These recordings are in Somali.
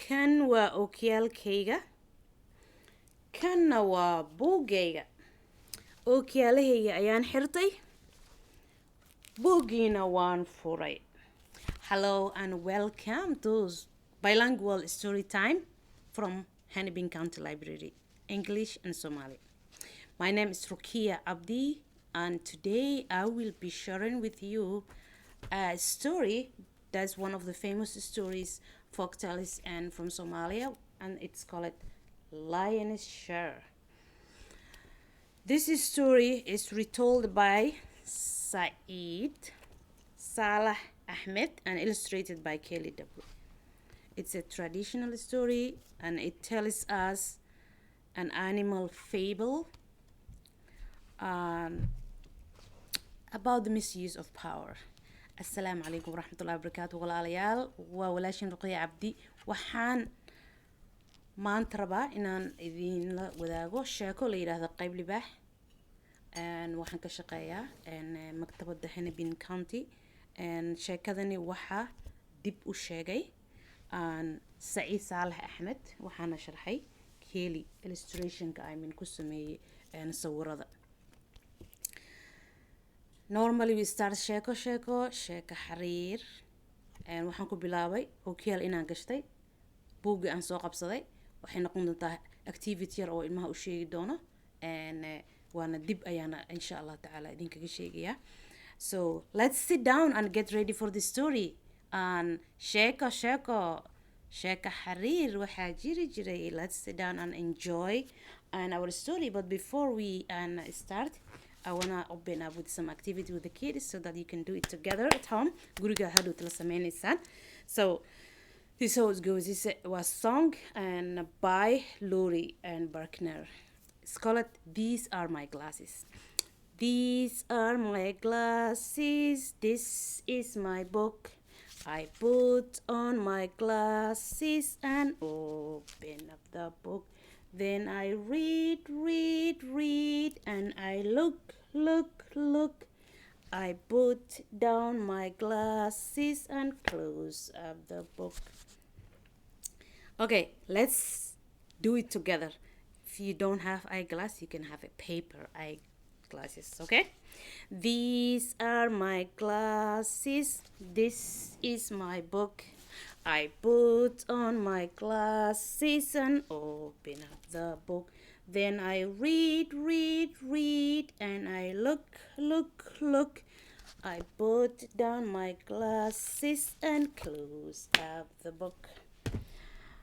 kan waa ookiyaalkayga kanna waa buuggayga ookiyaalahayga ayaan xirtay buuggiina waan furay. Hello and welcome to Bilingual Storytime from Hennepin County Library, English and Somali. My name is Ruqia Abdi, and today I will be sharing with you a story that's one of the famous stories, folktales, and from Somalia, and it's called Lion's Share. This story is retold by Saeed Salah Ahmed and illustrated by Kelly W. It's a traditional story and it tells us an animal fable about the misuse of power. Assalamu alaikum warahmatullahi wabarakatuh. Walaalayaal, waa walaashin Ruqia Abdi. Waxaan maanta rabaa inaan idinla wadaago sheeko la yiraahdo qayb libaax. Waxaan ka shaqeeyaa maktabada Hennepin County. Sheekadani waxaa dib u sheegay Saeed Salah Ahmed. Waxaana sharxay Kelly illustrationka ku sameeyay sawirada. Normally we start sheeko xariir. Waxaan ku bilaabay ookiyaal inaan gashtay. Buugga aan soo qabsaday. Waxay noqon doontaa activity yar oo ilmaha u sheegi doono. Waana dib ayaana insha Allah ta'ala idinkaga sheegaya. So let's sit down and get ready for the story. Sheeko xariir waxaa jiri jiray. Let's sit down and enjoy our story. But before we start, I wanna open up with some activity with the kids so that you can do it together at home. Guriga hadhow tala sameynaysaan. So this is how it goes. This was song by Lori and Barkner. It's called These Are My Glasses. These are my glasses. This is my book. I put on my glasses and open up the book. Then I read, and I look. I put down my glasses and close up the book. Okay, let's do it together. If you don't have eyeglass, you can have a paper eyeglasses, okay? These are my glasses. This is my book. I put on my glasses and open up the book. Then I read, and I look. I put down my glasses and close up the book.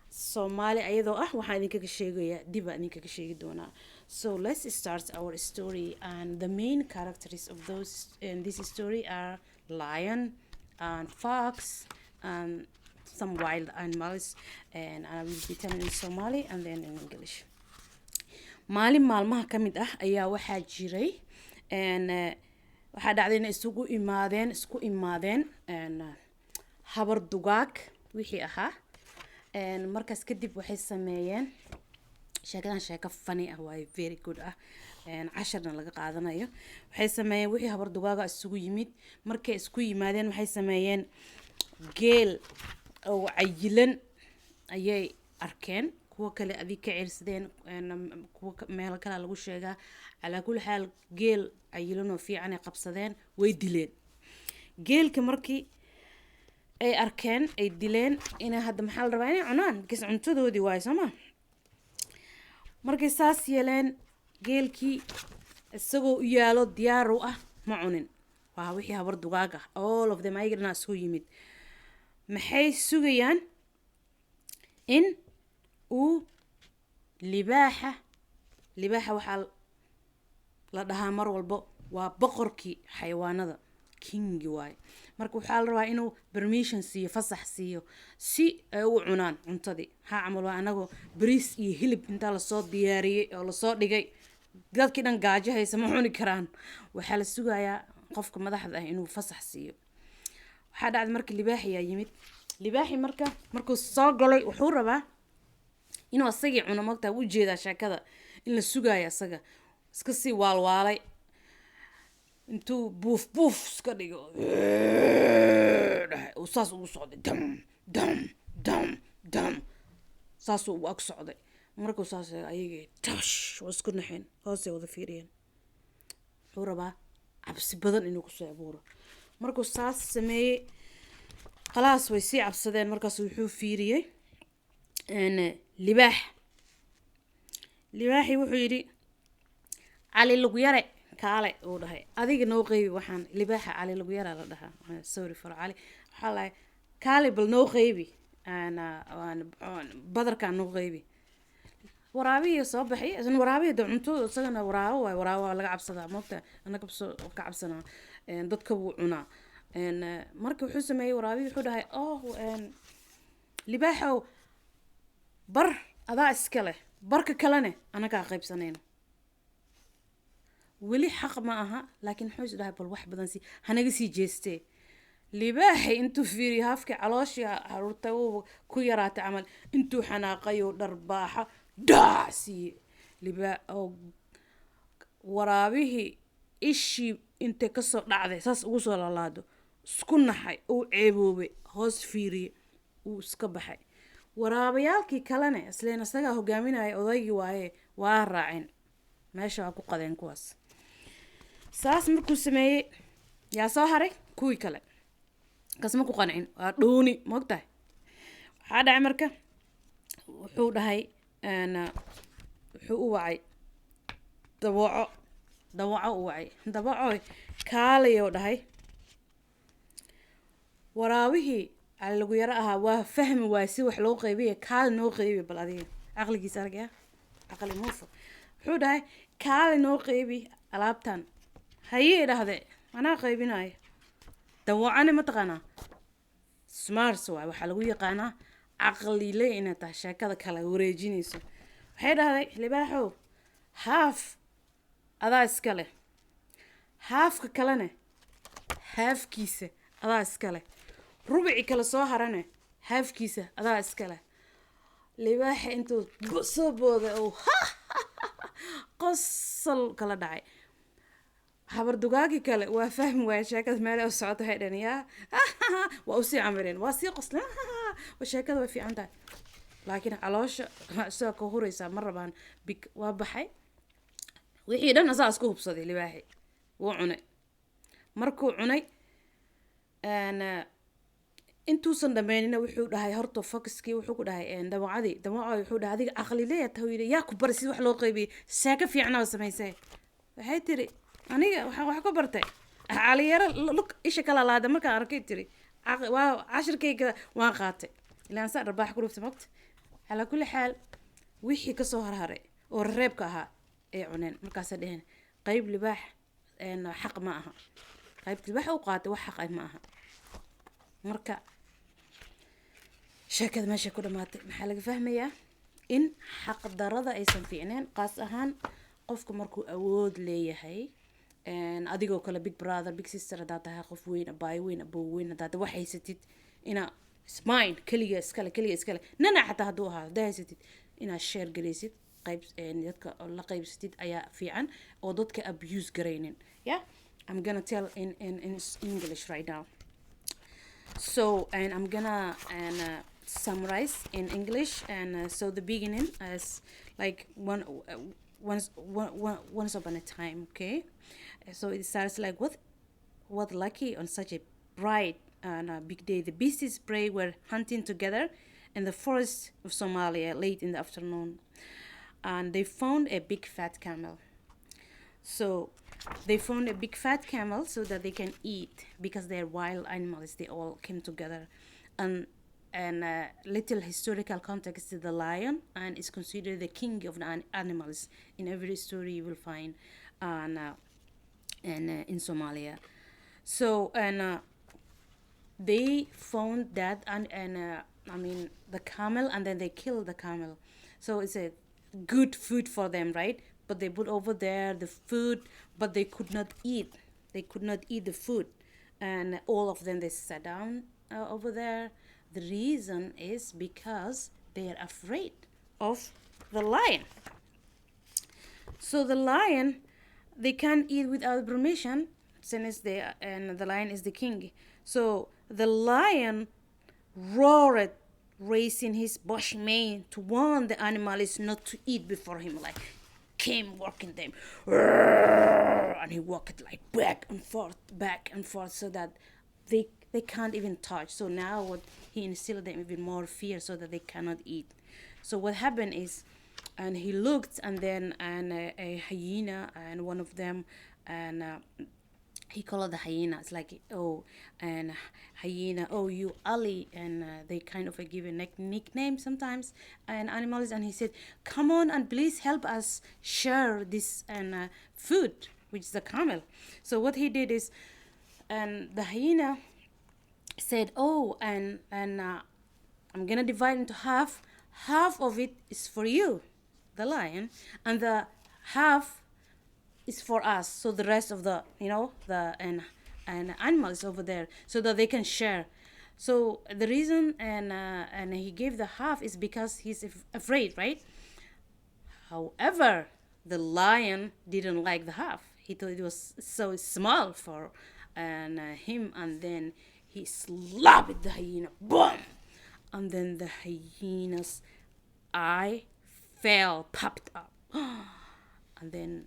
Somali ayadoo waxaan idinkaga sheegayaa dib aan idinkaga sheegi doonaa. So let's start our story, and the main characters of those in this story are lion and fox and some wild animals, and I will be telling in Somali and then in English. Maalin maalmaha ka mid ayaa waxaa jiray waxaa dhacday in isku imaadeen habar dugaag wixii ahaa. Markaas kadib waxay sameeyeen sheeko funny waa very good casharna laga qaadanayo. Waxay sameeyeen wixii habar dugaaga isugu yimid. Markay isku yimaadeen waxay sameeyeen geel oo cayilan ayay arkeen. Kuwa kale adii ka ciirsadeen kuwa meel kale lagu sheegaa. Ala kulli xaal geel cayilan oo fiican ay qabsadeen way dileen. Geelka markii ay arkeen ay dileen inay hadda maxaa la rabaa inay cunaan because cuntadoodii waay Soomaa. Markay saas yeeleen geelkii isagoo u yaalo diyaar u ma cunin. Waa wixii habar dugaag all of them ayagana soo yimid. Maxay sugayaan in uu libaaxa waxaa la dhahaa mar walbo waa boqorkii xayawaanada king waay. Marka waxaa la rabaa inuu permission siiyo fasax siiyo si ay u cunaan cuntadii. Camal waa anagu bariis iyo hilib inta la soo diyaariyay oo la soo dhigay dadkii dhan gaajo haysa ma cuni karaan. Waxaa la sugayaa qofka madaxda inuu fasax siiyo. Waxaa dhacday markii libaaxi yimid. Libaaxi markuu soo galay wuxuu rabaa inuu asagii cuno magta u jeeda sheekada in la sugayo asaga iska sii waalwaalay intuu buuf iska dhigo saas ugu socday dam saasuu u ag socday markuu saas ayagii tash waa isku naxeen hoosay wada fiiriyeen wuxuu rabaa cabsi badan inuu kusoo abuuro markuu saas sameeyey khalaas way sii cabsadeen markaas wuxuu fiiriyey libaaxii wuxuu yidhi cali lagu yare kaale uu dhahay adiga noo qeybi waxaan libaaxa cali lagu yara la dhahaa sorry for cali waxaa lahay kaale bal noo qeybi badarkaan noo qeybi waraabihii soo baxay isna waraabihii de cunto isagana waraabo waa laga cabsadaa moogta anaga ka cabsanaa dadka wuu cunaa marka wuxuu sameeyey waraabihii wuxuu dhahay libaaxow bar adaa iska leh barka kalene anagaa qaybsanayno weli xaq ma aha laakiin wuxuu is dhahay bal wax badan hanaga sii jeestee libaaxi intuu fiiriyo hafkii calooshii haruurtay uu ku yaraatay camal intuu xanaaqayo dharbaaxa daasiye waraabihii ishii intay kasoo dhacday saas ugu soo lalaado isku naxay uu ceeboobay hoos fiiriye uu iska baxay waraabayaalkii kalene isleen isagaa hogaaminaya odaygii waaye waa raaceen meesha waa ku qadeen kuwaas saas markuu sameeyey yaa soo haray kuwii kale kasma ku qancin waa dhuuni moogtahay waxaa dhacay marka wuxuu dhahay wuxuu u wacay dawaco u wacay dawaco kaalayo dhahay waraabihii cali lagu yaro ahaa waa fahmi waay si wax loo qeybiye kaali noo qeybi bal adiga caqligiisa argaya caqli muufa wuxuu dhahay kaali noo qeybi alaabtan hayee dhahde anaa qaybinayo dawacani mataqaanaa smart waay waxaa lagu yaqaanaa caqlile inay tahay sheekada kale wareejinayso waxay dhahday libaaxow haaf adaa iska leh haafka kalene haafkiisa adaa iska leh rubici kale soo harane haafkiisa adaa iska leh libaaxa intuu soo booday oo qosol kala dhacay habardugaagii kale waa fahmi waaya sheekada meel u socoto waxay dhan yaa waa usii camireen waa sii qosleen sheekada way fiican tahay laakiin caloosha isaga ka huraysaa ma rabaan big waa baxay wixii dhan asaa isku hubsaday libaaxi wuu cunay markuu cunay intuusan dhammeynina wuxuu dhahay horta focuskii wuxuu ku dhahay dawacadii wuxuu dhahay adiga caqli leeyahay yidhi yaa ku bari si wax loo qeybiye sheeko fiicnaa samaysay waxay tiri aniga wax ku bartay caliyaro lug isha kala laada markaan arkay tiri waa cashirkayga waan qaatay ilaan saa dharbaax ku dhuftay mogta calaa kulli xaal wixii kasoo harharay oo reebka ahaa ay cuneen markaasay dheheen qayb libaax xaq ma aha qaybta libaax u qaatay wax xaq ma aha marka sheekada meesha ku dhamaatay maxaa laga fahmayaa in xaq darada aysan fiicneen qaas ahaan qofku markuu awood leeyahay adigoo kale big brother big sister hadaa tahay qof weyn abaay weyn abow weyn hadaa wax haysatid inaa smine keliga iskale nana xataa hadduu ahaa hadaa haysatid inaad share garaysid qayb dadka la qaybsatid ayaa fiican oo dadka abuse garaynin yeah I'm gonna tell in English right now so and I'm gonna summarize in English and so the beginning as like once upon a time, okay? So it starts like what lucky on such a bright and big day. The beasts of prey were hunting together in the forest of Somalia late in the afternoon, and they found a big fat camel. So they found a big fat camel so that they can eat because they're wild animals. They all came together, and little historical context to the lion and is considered the king of the animals in every story you will find in Somalia. So they found that I mean the camel and then they killed the camel. So it's a good food for them, right? But they put over there the food, but they could not eat. They could not eat the food, and all of them they sat down over there. The reason is because they are afraid of the lion. So the lion, they can't eat without permission, since the lion is the king. So the lion roared raising his bushy mane to warn the animals not to eat before him, like came walking them, and he walked like back and forth, so that they can't even touch. So now what he instilled them even more fear, so that they cannot eat. So what happened is, and he looked, and then a hyena, and one of them, and he called the hyena. It's like, oh, and hyena, oh, you Ali, and they kind of give a nickname sometimes, and animals. And he said, come on and please help us share this and food, which is the camel. So what he did is, and the hyena said, oh, and I'm gonna divide into half. Half of it is for you, the lion, and the half is for us. So the rest of the, the and animals over there, so that they can share. So the reason, and he gave the half is because he's afraid, right? However, the lion didn't like the half. He thought it was so small for him, and then he slapped the hyena, boom, and then the hyena's eye popped up, and then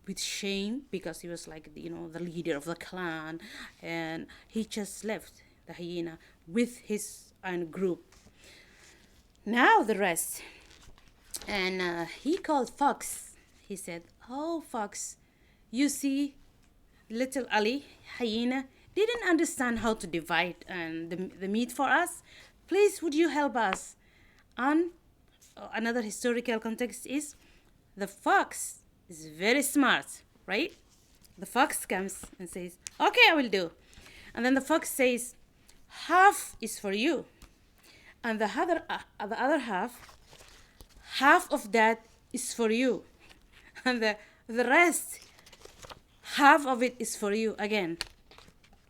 with shame, because he was like, the leader of the clan, and he just left the hyena with his own group. Now the rest, and he called Fox. He said, oh, Fox, you see, little Ali, hyena, didn't understand how to divide the meat for us. Please, would you help us? And another historical context is, the fox is very smart, right? The fox comes and says, okay, I will do. And then the fox says, half is for you. And the other half of that is for you. And the rest, half of it is for you again.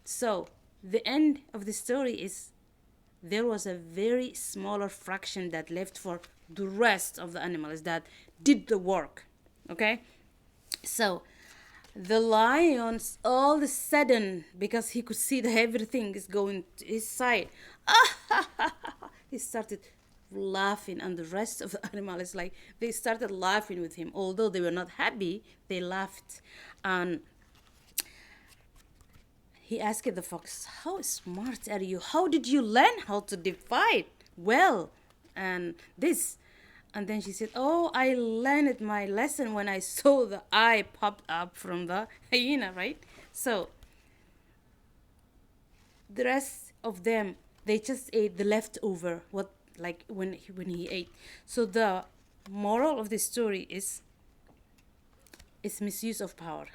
So the end of the story is, there was a very smaller fraction that left for the rest of the animals that did the work. Okay? So the lions, all of a sudden, because he could see that everything is going to his side, he started laughing, and the rest of the animals, like, they started laughing with him. Although they were not happy, they laughed. And he asked the fox, how smart are you? How did you learn how to divide well? And this. And then she said, oh, I learned my lesson when I saw the eye popped up from the hyena, right? So the rest of them, they just ate the leftover, when he ate. So the moral of the story is, it's misuse of power.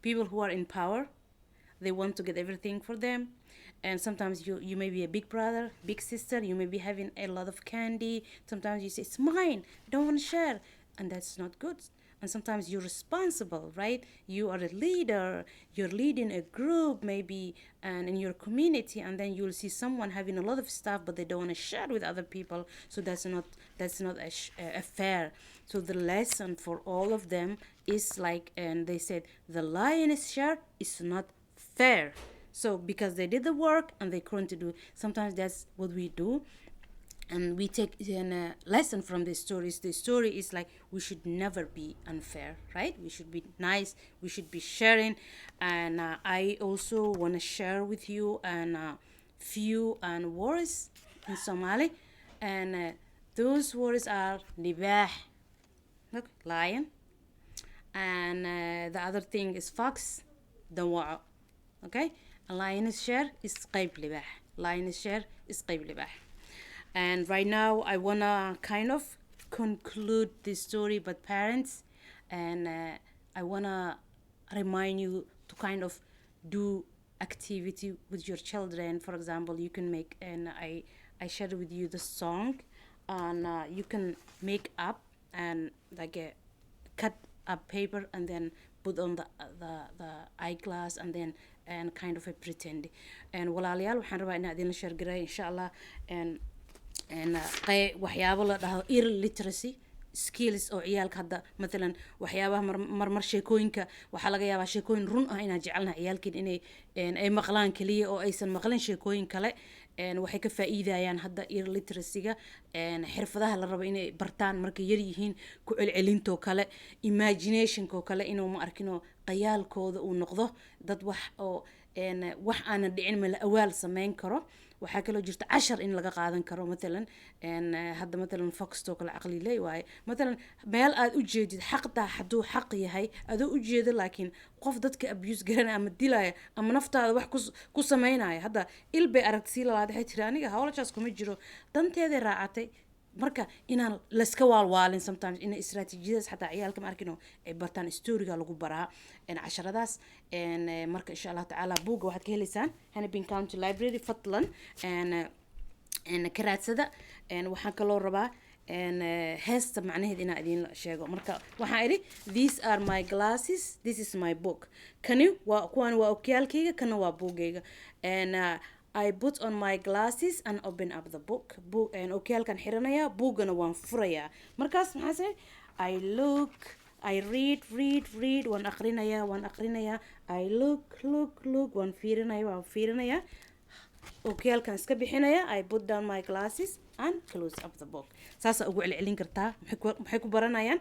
People who are in power, they want to get everything for them. And sometimes you may be a big brother, big sister, you may be having a lot of candy. Sometimes you say, it's mine, I don't want to share. And that's not good. And sometimes you're responsible, right? You are a leader, you're leading a group maybe, and in your community, and then you'll see someone having a lot of stuff, but they don't want to share with other people. So that's not a fair. So the lesson for all of them is like, and they said, the lion's share is not fair. So because they did the work and they couldn't do, sometimes that's what we do. And we take a lesson from the stories. The story is like, we should never be unfair, right? We should be nice. We should be sharing. And I also want to share with you few words in Somali. And those words are libah, look, lion. And the other thing is fox, dawa. Okay? A lion's share is qayb libah. Lion's share is qayb libah. And right now, I want to kind of conclude this story, but parents, and I want to remind you to kind of do activity with your children. For example, you can make, and I shared with you the song, and you can make up and like cut up paper and then put on the eyeglass and then and kind of a pretend. And walaalayaal waxaan rabaa inaan idin share garay insha Allah and waxyaabo la dhaho early literacy skills oo ciyaalka hadda مثلا waxyaabaha marmar sheekooyinka waxa laga yaabaa sheekooyin run ah inaan jecelnahay ciyaalkeen inay ay maqlaan kaliya oo aysan maqlan sheekooyin kale waxay ka faa'iidayaan hadda ear literacy-ga xirfadaha la rabo inay bartaan markay yar yihiin ku celcelintoo kale imaginationkoo kale inuu ma arkino qayaalkooda uu noqdo dad wax oo wax aanan dhicin ma la awaal samayn karo waxaa kaloo jirta cashar in laga qaadan karo matalan hadda matalan foxtoo kale caqli leey waaye matalan meel aad u jeedid xaqtaa hadduu xaq yahay adoo u jeedo laakiin qof dadka abuse garanaya ama dilaya ama naftaada wax ku samaynaya hadda il bay aragti sii lalaad waxay tiri aniga hawlajaas kuma jiro danteeday raacatay marka inaan layska waalwaalin sometimes in istaraatiijiyadaas xataa ciyaalka ma arkino ay bartaan storyga lagu baraa casharadaas marka insha allah tacaala buugga waxaad ka helaysaan Hennepin County Library fadlan ka raadsada waxaan kaloo rabaa heesta macnaheed inaan idiin sheego marka waxaan idhi these are my glasses this is my book kani waa kuwan waa okyaalkayga kana waa buuggayga I put on my glasses and open up the book okyaalkan xiranaya buuggana waan furayaa markaas maxaa say I read waan aqrinayaa I look waan fiirinayaa okyaalkan iska bixinaya I put down my glasses and close up the book saasa ugu celcelin kartaa maxay ku baranayaan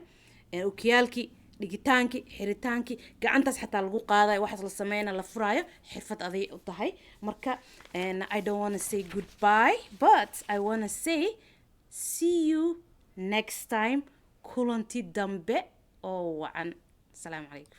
okyaalkii dhigitaankii xiritaankii gacantaas xataa lagu qaadayo waxaas la sameyna la furaayo xirfad aday u tahay marka I don't want to say goodbye but I want to say see you next time kulanti dambe oo wacan. Assalamu alaikum.